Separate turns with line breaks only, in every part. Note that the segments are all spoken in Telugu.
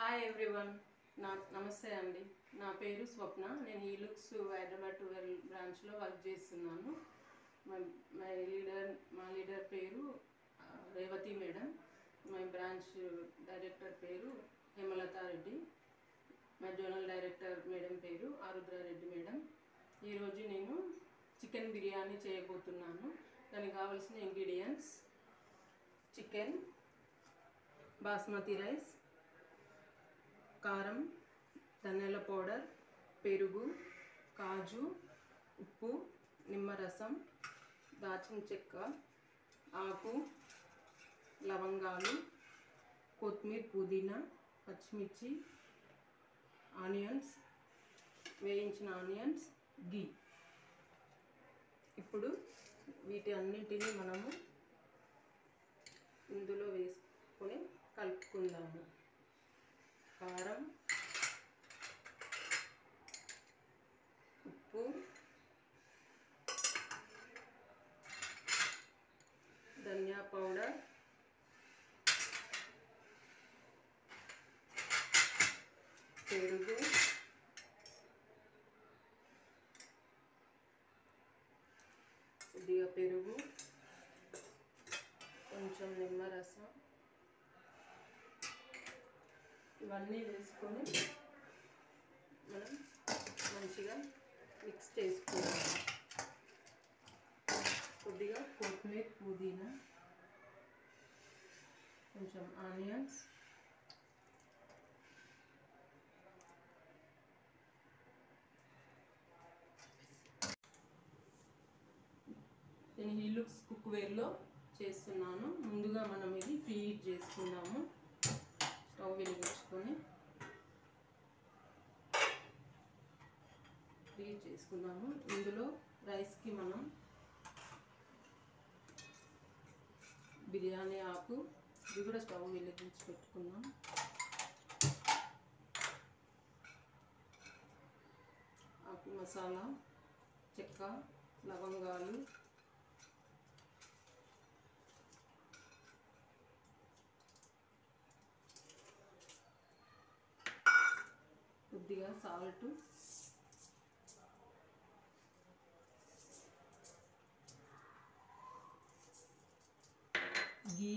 Hi everyone. నమస్తే అండి. నా పేరు స్వప్న. నేను ఈ లుక్స్ హైదరాబాద్ 12 బ్రాంచ్లో వర్క్ చేస్తున్నాను. మా లీడర్ పేరు రేవతి మేడం. మా బ్రాంచ్ డైరెక్టర్ పేరు హేమలతా రెడ్డి. మా జోనల్ డైరెక్టర్ మేడం పేరు ఆరుద్రారెడ్డి మేడం. ఈరోజు నేను చికెన్ బిర్యానీ చేయబోతున్నాను. దానికి కావాల్సిన ఇంగ్రీడియంట్స్: చికెన్, బాస్మతి రైస్, కారం, ధనియాల పౌడర్, పెరుగు, కాజు, ఉప్పు, నిమ్మరసం, దాల్చిన చెక్క, ఆకు, లవంగాలు, కొత్తిమీర, పుదీనా, పచ్చిమిర్చి, ఆనియన్స్, వేయించిన ఆనియన్స్, గీ. ఇప్పుడు వీటి అన్నింటినీ మనము ఇందులో వేసుకొని కలుపుకుందాము. కారం, ఉప్పు, ధనియా పౌడర్, పెరుగు, కొద్దిగా పెరుగు, కొంచెం నిమ్మరసం, ఇవన్నీ వేసుకొని మనం మంచిగా మిక్స్ చేసుకుందాం. కొద్దిగా కొత్తిమీర, పుదీనా, కొంచెం ఆనియన్స్, నేను హీలుక్స్ కుక్వేర్లో చేస్తున్నాను. ముందుగా మనం ఇది ప్రీహీట్ చేసుకుందాము. స్టవ్ వెలిగించుకొని ప్రీహీట్ చేసుకుందాము. ఇందులో రైస్కి మనం బిర్యానీ ఆకు, ఇది కూడా స్టవ్ వెలిగించి పెట్టుకుందాం. ఆకు, మసాలా, చెక్క, లవంగాలు, కొద్దిగా సాల్ట్, గీ,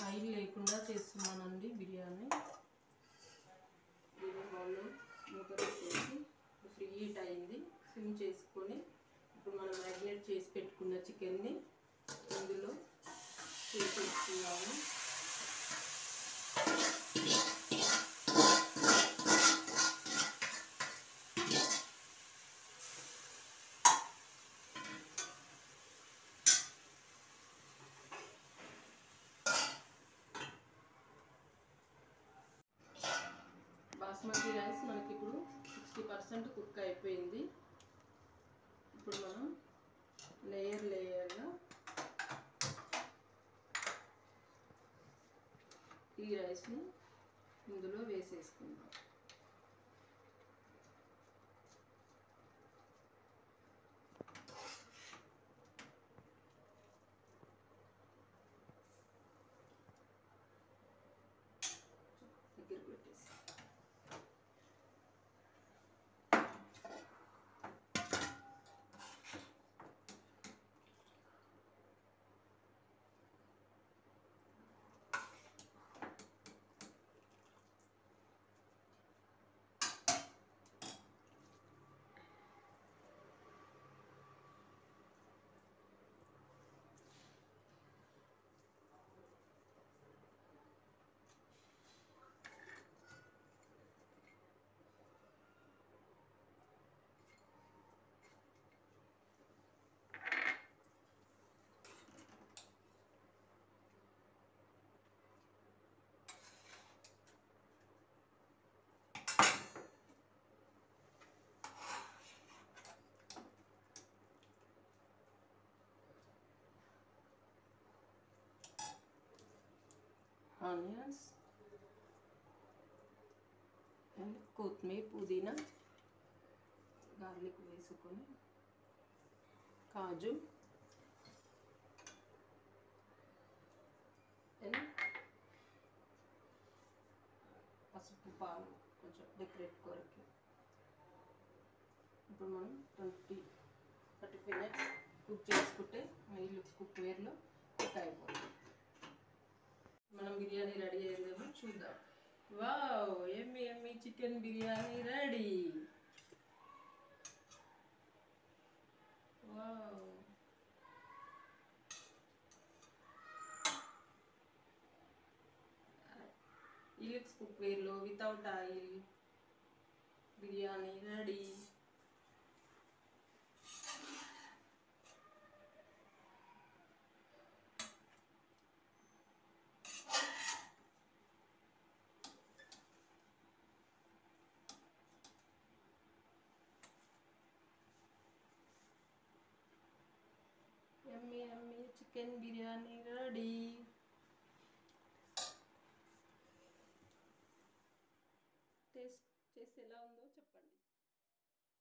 ఆయిల్ లేకుండా చేస్తున్నానండి బిర్యానీ. ఇది బౌల్లో మూత పెట్టేసి ఫ్రీ హీట్ అయింది. సిమ్ చేసుకొని ఇప్పుడు మనం మ్యారినేట్ చేసి పెట్టుకున్న చికెన్ని ఇందులో వేసేసుకున్నాము. బాస్మతి రైస్ మనకి ఇప్పుడు 60% కుక్ అయిపోయింది. ఇప్పుడు మనం లేయర్గా ఈ రైస్ని ఇందులో వేసేసుకుందాం. దగ్గర పెట్టేసి ఆనియన్స్ అండ్ కొత్తిమీర, పుదీనా, గార్లిక్ వేసుకొని కాజు అండ్ పసుపు పాలు కొంచెం డెకరేట్ కొరకు. ఇప్పుడు మనం 35 మినిట్స్ కుక్ చేసుకుంటే ఈ కుక్వేర్లో కుక్ అయిపోతుంది. మనం బిర్యానీ రెడీ అయిందేమో చూద్దాం. Wow, yummy yummy chicken biryani ready. Wow, ఇలిక్స్ కుక్వేర్లో without oil biryani ready. Yummy yummy chicken biryani ready. Taste చేసి ఎలా ఉందో చెప్పండి.